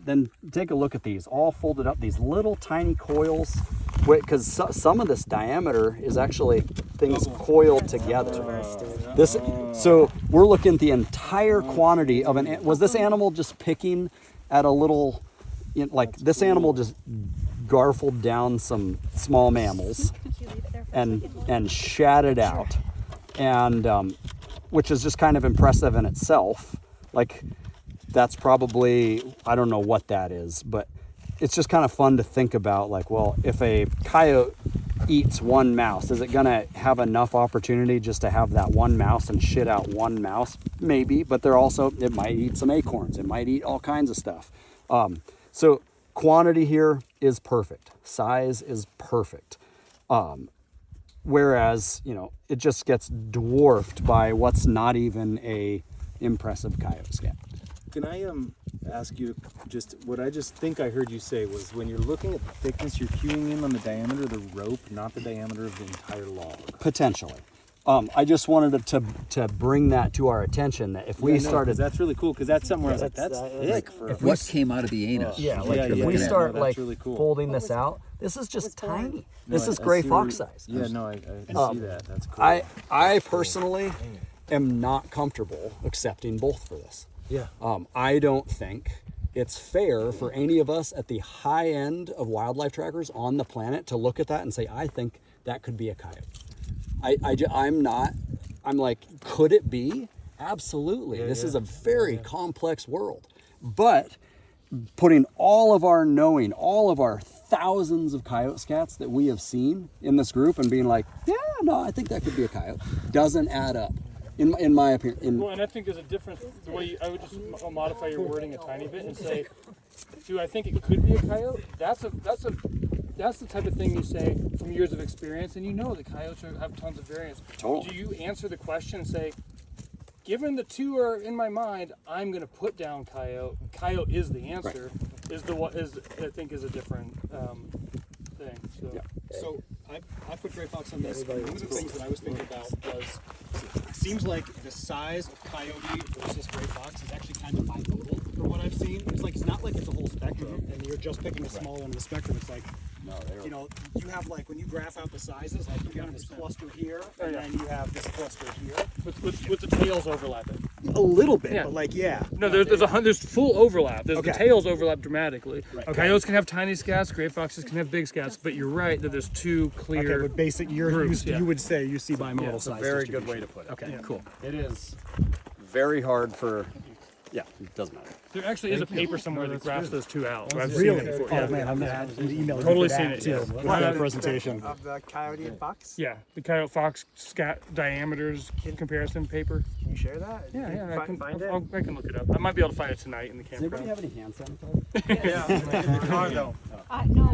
then take a look at these, all folded up, these little tiny coils, because some of this diameter is actually things coiled together. So we're looking at the entire quantity of was this animal just picking at a little, like this animal just garfled down some small mammals and shat it out, and which is just kind of impressive in itself. Like, that's probably, I don't know what that is, but it's just kind of fun to think about, like, well, if a coyote eats one mouse, is it gonna have enough opportunity just to have that one mouse and shit out one mouse? Maybe, but it might eat some acorns, it might eat all kinds of stuff. So quantity here is perfect, size is perfect. Whereas, it just gets dwarfed by what's not even a impressive coyote scat. Can I ask you just what I just think I heard you say was, when you're looking at the thickness, you're cueing in on the diameter of the rope, not the diameter of the entire log? Potentially. I just wanted to bring that to our attention, that if we started... That's really cool, because that's something where I was like, that's thick. What came out of the anus? If we start really cool. folding this out, this is just tiny. This is gray fox size. Yeah, no, I see that. That's cool. I personally am not comfortable accepting both for this. Yeah. I don't think it's fair for any of us at the high end of wildlife trackers on the planet to look at that and say, I think that could be a coyote. I'm like, could it be? Absolutely. This is a very complex world. But putting all of our knowing, all of our thousands of coyote scats that we have seen in this group and being like, yeah, no, I think that could be a coyote, doesn't add up. In my opinion. Well, and I think there's a difference. The way I would just modify your wording a tiny bit and say, do I think it could be a coyote? That's the type of thing you say from years of experience, and that coyotes have tons of variance. Totally. Do you answer the question and say, given the two are in my mind, I'm going to put down coyote. Coyote is the answer. Right. I think is a different thing. So. Yeah. So I put gray fox on this. One of the things that I was thinking about was, it seems like the size of coyote versus gray fox is actually kind of bimodal for what I've seen. It's not like it's a whole spectrum and you're just picking a small end of the spectrum. It's like, you have, like, when you graph out the sizes, like you have this cluster here and then you have this cluster here. With the tails overlapping. A little bit, Yeah. but like, yeah. No, there's full overlap. The tails overlap dramatically. Right. Coyotes can have tiny scats, gray foxes can have big scats, but you're right that there's two clear. Okay, but basic, groups, you would say you see bimodal size. Very good way to put it. Okay, cool. It is very hard for, it doesn't matter. There actually is a paper somewhere that graphs those two out. I've Really? seen it before. Oh man, I'm gonna email Totally seen it, yeah. That presentation. Of the coyote and fox? Yeah, the coyote fox scat diameters comparison paper. Can you share that? Yeah, I can find it. I can look it up. I might be able to find it tonight in the Does anybody campground. have any hand sanitizer? Yeah. No. No.